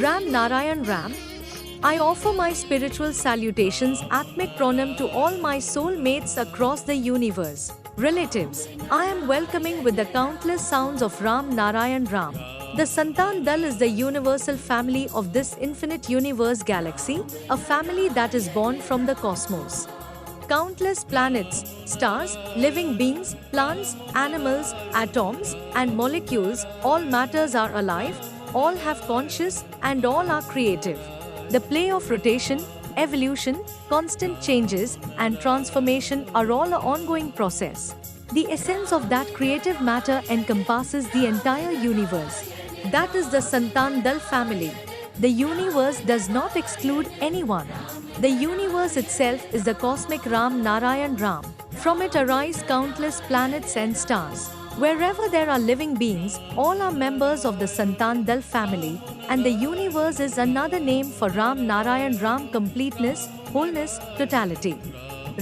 Ram Narayan Ram. I offer my spiritual salutations atmic pranam to all my soul mates across the universe. Relatives, I am welcoming with the countless sounds of Ram Narayan Ram. The Santan Dal is the universal family of this infinite universe galaxy, a family that is born from the cosmos. Countless planets, stars, living beings, plants, animals, atoms, and molecules, all matters are alive, all have conscious, and all are creative. The play of rotation, evolution, constant changes, and transformation are all an ongoing process. The essence of that creative matter encompasses the entire universe. That is the Santan Dal family. The universe does not exclude anyone. The universe itself is the cosmic Ram Narayan Ram. From it arise countless planets and stars. Wherever there are living beings, all are members of the Santan Dal family, and the universe is another name for Ram Narayan Ram, completeness, wholeness, totality.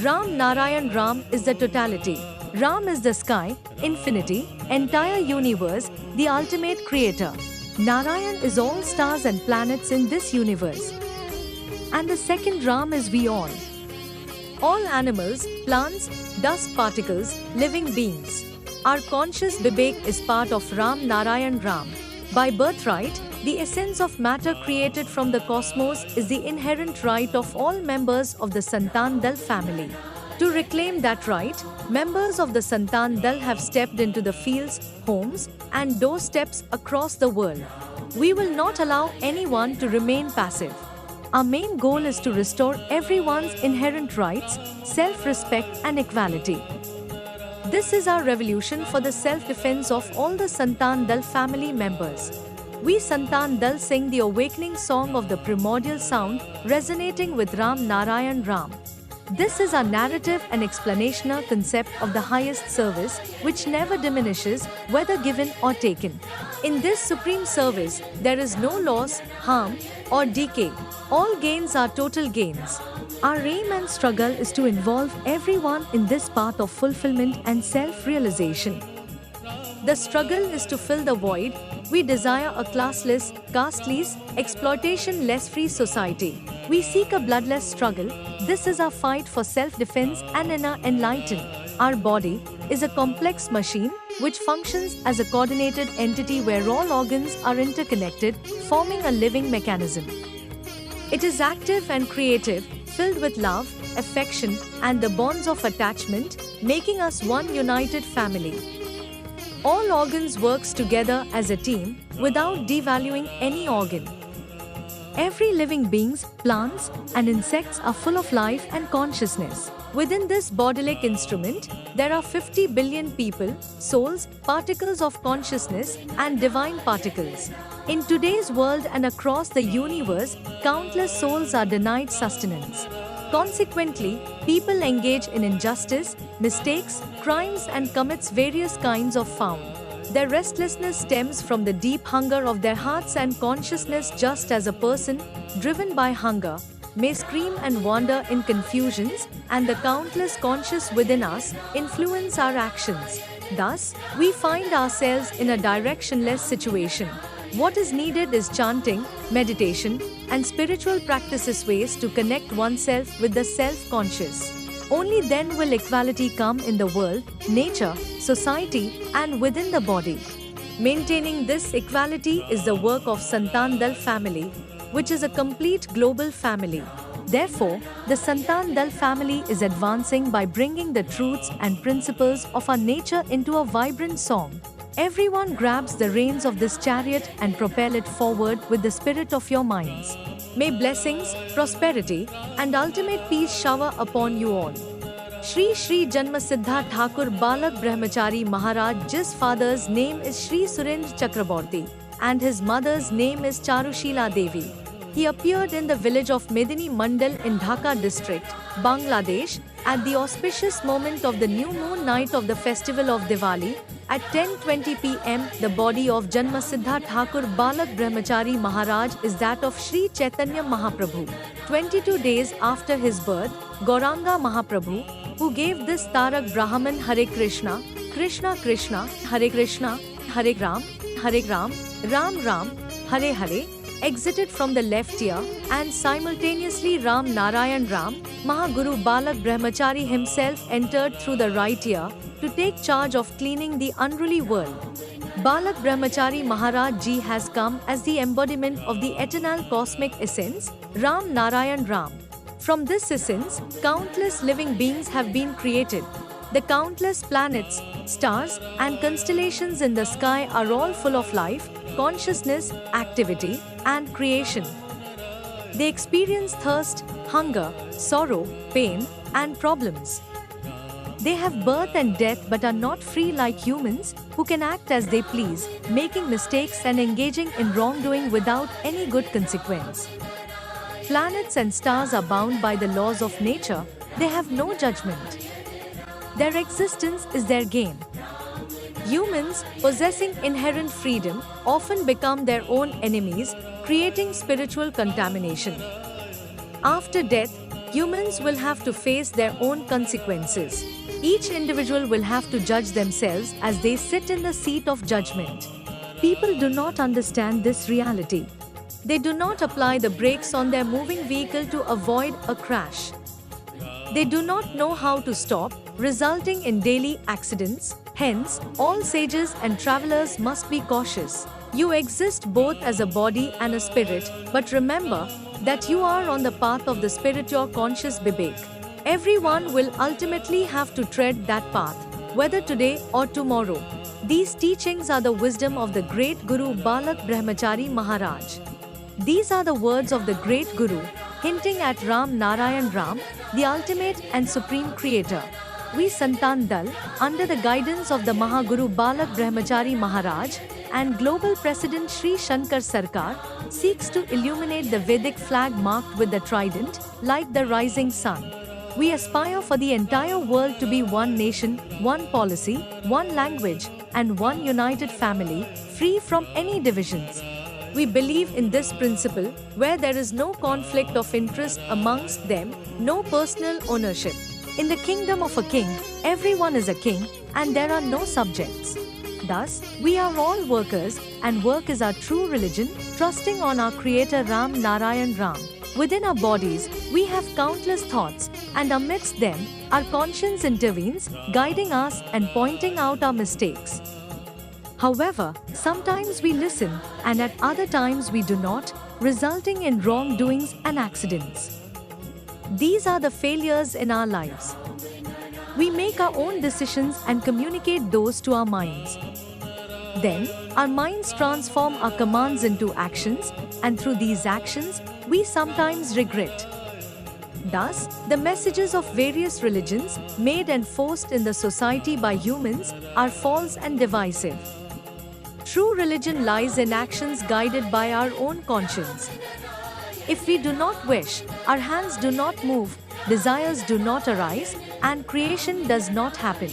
Ram Narayan Ram is the totality. Ram is the sky, infinity, entire universe, the ultimate creator. Narayan is all stars and planets in this universe. And the second Ram is we all. All animals, plants, dust particles, living beings. Our conscious Vivek is part of Ram Narayan Ram. By birthright, the essence of matter created from the cosmos is the inherent right of all members of the Santan Dal family. To reclaim that right, members of the Santan Dal have stepped into the fields, homes, and doorsteps across the world. We will not allow anyone to remain passive. Our main goal is to restore everyone's inherent rights, self-respect, and equality. This is our revolution for the self-defense of all the Santan Dal family members. We Santan Dal sing the awakening song of the primordial sound, resonating with Ram Narayan Ram. This is our narrative and explanational concept of the highest service, which never diminishes, whether given or taken. In this supreme service, there is no loss, harm, or decay. All gains are total gains. Our aim and struggle is to involve everyone in this path of fulfillment and self-realization. The struggle is to fill the void. We desire a classless, casteless, exploitation-less free society. We seek a bloodless struggle. This is our fight for self-defense and inner enlightenment. Our body is a complex machine which functions as a coordinated entity where all organs are interconnected, forming a living mechanism. It is active and creative, filled with love, affection, and the bonds of attachment, making us one united family. All organs works together as a team, without devaluing any organ. Every living beings, plants, and insects are full of life and consciousness. Within this bodily instrument, there are 50 billion people, souls, particles of consciousness, and divine particles. In today's world and across the universe, countless souls are denied sustenance. Consequently, people engage in injustice, mistakes, crimes, and commits various kinds of foul. Their restlessness stems from the deep hunger of their hearts and consciousness, just as a person, driven by hunger, may scream and wander in confusions, and the countless conscious within us influence our actions. Thus, we find ourselves in a directionless situation. What is needed is chanting, meditation, and spiritual practices, ways to connect oneself with the self-conscious. Only then will equality come in the world, nature, society, and within the body. Maintaining this equality is the work of Santan Dal family, which is a complete global family. Therefore, the Santan Dal family is advancing by bringing the truths and principles of our nature into a vibrant song. Everyone grabs the reins of this chariot and propel it forward with the spirit of your minds. May blessings, prosperity, and ultimate peace shower upon you all. Shri Shri Janmasiddha Thakur Balak Brahmachari Maharaj, his father's name is Shri Surendra Chakraborty, and his mother's name is Charushila Devi. He appeared in the village of Medini Mandal in Dhaka district, Bangladesh, at the auspicious moment of the new moon night of the festival of Diwali. At 10:20 p.m., the body of Janmasiddha Thakur Balak Brahmachari Maharaj is that of Shri Chaitanya Mahaprabhu. 22 days after his birth, Gauranga Mahaprabhu, who gave this Tarak Brahman Hare Krishna, Krishna Krishna, Hare Krishna, Hare Ram, Ram Ram, Hare Hare, exited from the left ear, and simultaneously Ram Narayan Ram, Mahaguru Balak Brahmachari himself entered through the right ear to take charge of cleaning the unruly world. Balak Brahmachari Maharaj Ji has come as the embodiment of the eternal cosmic essence, Ram Narayan Ram. From this essence, countless living beings have been created. The countless planets, stars, and constellations in the sky are all full of life, consciousness, activity, and creation. They experience thirst, hunger, sorrow, pain, and problems. They have birth and death but are not free like humans, who can act as they please, making mistakes and engaging in wrongdoing without any good consequence. Planets and stars are bound by the laws of nature, they have no judgment. Their existence is their game. Humans, possessing inherent freedom, often become their own enemies, creating spiritual contamination. After death, humans will have to face their own consequences. Each individual will have to judge themselves as they sit in the seat of judgment. People do not understand this reality. They do not apply the brakes on their moving vehicle to avoid a crash. They do not know how to stop, resulting in daily accidents. Hence, all sages and travelers must be cautious. You exist both as a body and a spirit, but remember that you are on the path of the spirit, your conscious Vivek. Everyone will ultimately have to tread that path, whether today or tomorrow. These teachings are the wisdom of the great Guru Balak Brahmachari Maharaj. These are the words of the great Guru, hinting at Ram Narayan Ram, the ultimate and supreme creator. We Santan Dal, under the guidance of the Mahaguru Balak Brahmachari Maharaj and Global President Sri Shankar Sarkar, seeks to illuminate the Vedic flag marked with the trident, like the rising sun. We aspire for the entire world to be one nation, one policy, one language, and one united family, free from any divisions. We believe in this principle, where there is no conflict of interest amongst them, no personal ownership. In the kingdom of a king, everyone is a king, and there are no subjects. Thus, we are all workers, and work is our true religion, trusting on our Creator Ram Narayan Ram. Within our bodies, we have countless thoughts, and amidst them, our conscience intervenes, guiding us and pointing out our mistakes. However, sometimes we listen, and at other times we do not, resulting in wrongdoings and accidents. These are the failures in our lives. We make our own decisions and communicate those to our minds. Then, our minds transform our commands into actions, and through these actions, we sometimes regret. Thus, the messages of various religions, made and forced in the society by humans, are false and divisive. True religion lies in actions guided by our own conscience. If we do not wish, our hands do not move, desires do not arise, and creation does not happen.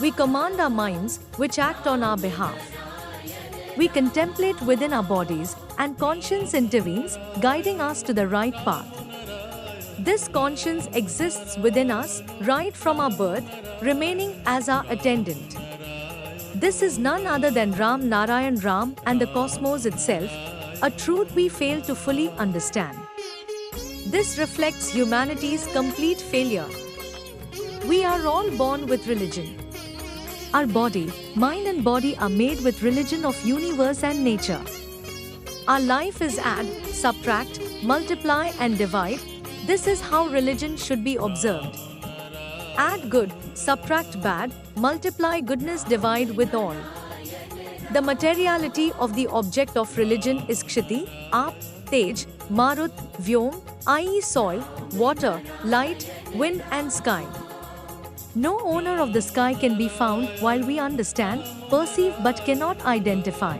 We command our minds, which act on our behalf. We contemplate within our bodies, and conscience intervenes, guiding us to the right path. This conscience exists within us, right from our birth, remaining as our attendant. This is none other than Ram Narayan Ram and the cosmos itself, a truth we fail to fully understand. This reflects humanity's complete failure. We are all born with religion. Our body, mind and body are made with religion of universe and nature. Our life is add, subtract, multiply and divide. This is how religion should be observed. Add good, subtract bad, multiply goodness, divide with all. The materiality of the object of religion is Kshiti, Aap, Tej, Marut, Vyom, i.e. soil, water, light, wind and sky. No owner of the sky can be found while we understand, perceive but cannot identify.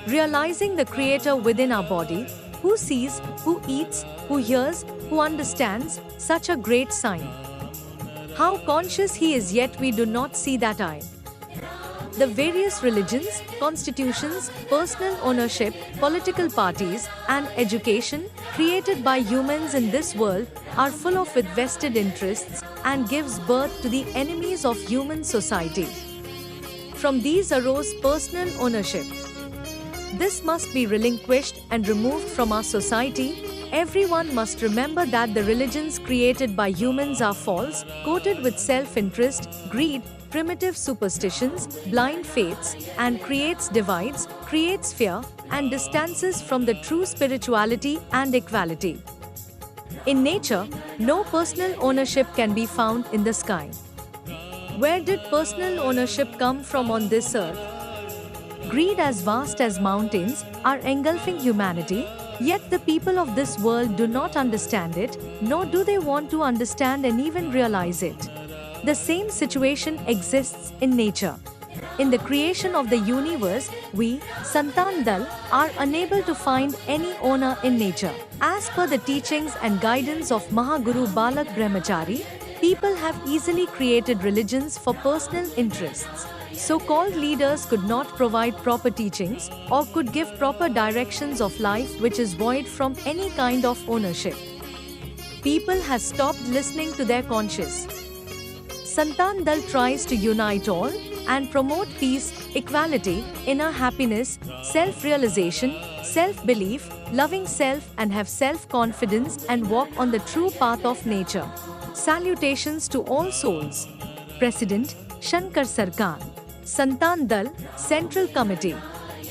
Realizing the Creator within our body, who sees, who eats, who hears, who understands, such a great sign. How conscious He is, yet we do not see that eye. The various religions, constitutions, personal ownership, political parties, and education created by humans in this world are full of with vested interests and gives birth to the enemies of human society. From these arose personal ownership. This must be relinquished and removed from our society. Everyone must remember that the religions created by humans are false, coated with self-interest, greed, primitive superstitions, blind faiths, and creates divides, creates fear, and distances from the true spirituality and equality. In nature, no personal ownership can be found in the sky. Where did personal ownership come from on this earth? Greed as vast as mountains are engulfing humanity, yet the people of this world do not understand it, nor do they want to understand and even realize it. The same situation exists in nature. In the creation of the universe, we, Santan Dal, are unable to find any owner in nature. As per the teachings and guidance of Mahaguru Balak Brahmachari, people have easily created religions for personal interests. So-called leaders could not provide proper teachings or could give proper directions of life which is void from any kind of ownership. People have stopped listening to their conscience. Santan Dal tries to unite all and promote peace, equality, inner happiness, self-realization, self-belief, loving self and have self-confidence and walk on the true path of nature. Salutations to all souls. President, Shankar Sarkar. Santan Dal, Central Committee.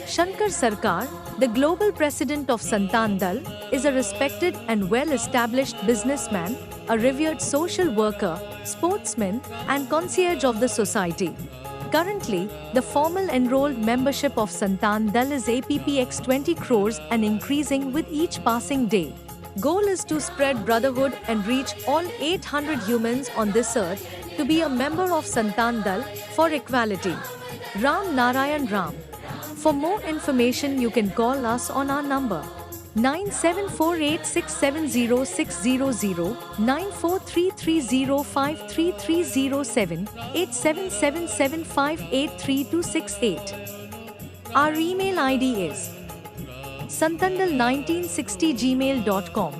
Shankar Sarkar, the global president of Santan Dal, is a respected and well-established businessman, a revered social worker, sportsman, and concierge of the society. Currently, the formal enrolled membership of Santan Dal is APPX 20 crores and increasing with each passing day. Goal is to spread brotherhood and reach all 800 humans on this earth to be a member of Santan Dal for equality. Ram Narayan Ram. For more information, you can call us on our number 9748670600, 9433053307, 8777583268. Our email ID is santandal1960gmail.com.